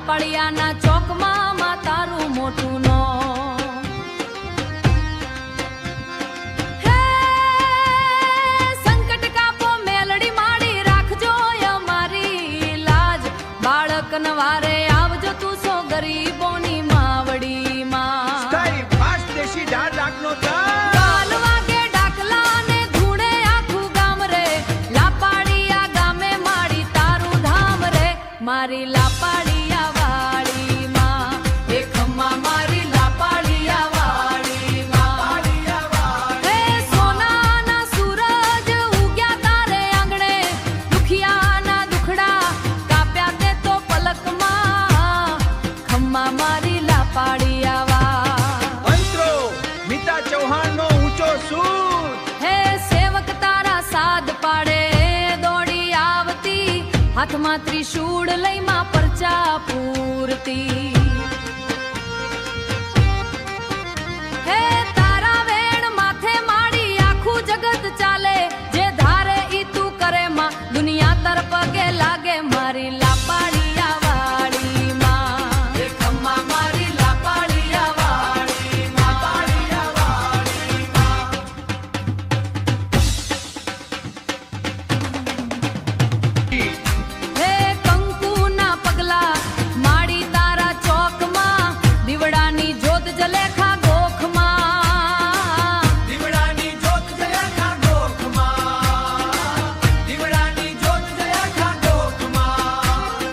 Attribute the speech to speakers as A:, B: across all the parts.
A: લાપડિયાના ચોકમાં માં તારું મોટું નો સંકટ કાપો મેલડી માડી રાખજો અમારી લાજ બાળક નવારે આવજો તું સો ગરીબોની માવડી માં
B: સ્ટાઈ ફાસ્ટ દેશી ઢાળ રાખનો
A: કાલ વાગે ડાકલા ને ધૂણે આખું ગામ રે લાપાડિયા ગામે માડી તારું ધામ રે મારી લાપાડિયા વાળી માં એ ખમ્મા મારી લાપાડિયા વાળી માં હે સોનાના સૂરજ ઉગ્યા તારે આંગણે દુખિયાના દુખડા કાપ્યા તે તો પલકમાં ખમ્મા મારી લાપાડિયા વા
B: અંતરો મિતા ચૌહાણ નો ઊંચો સૂર
A: હે સેવક તારા સાદ પાડે દોડી આવતી હાથમાં ત્રિશૂળ લઈ માં પરચા પૂરતી હે તારા વેણ માથે માડી આખું જગત ચાલે જે ધારે ઈ તું કરે માં દુનિયા તર પગે લાગે મારી લાપાડિયા વાળી માં હે ખમ્મા મારી લાપાડિયા વાળી હે કંકુના પગલા માડી તારા ચોકમાં દીવડાની જોત જલે ખા ગોખમાં
B: દીવડાની જોત જયા ખા ગોખમાં દીવડાની જોત જયા ખા ગોખમાં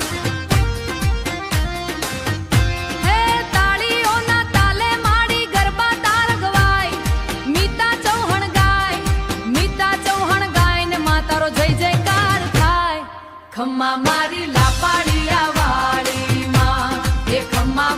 A: હે તાળીઓના તાલે માડી ગરબા તાર ગવાય મીતા ચૌહાણ ગાય ને માં તારો જય જયકાર થાય ખમ્મા મારી લાપાડિયા વાળી માં એ ખમ્મા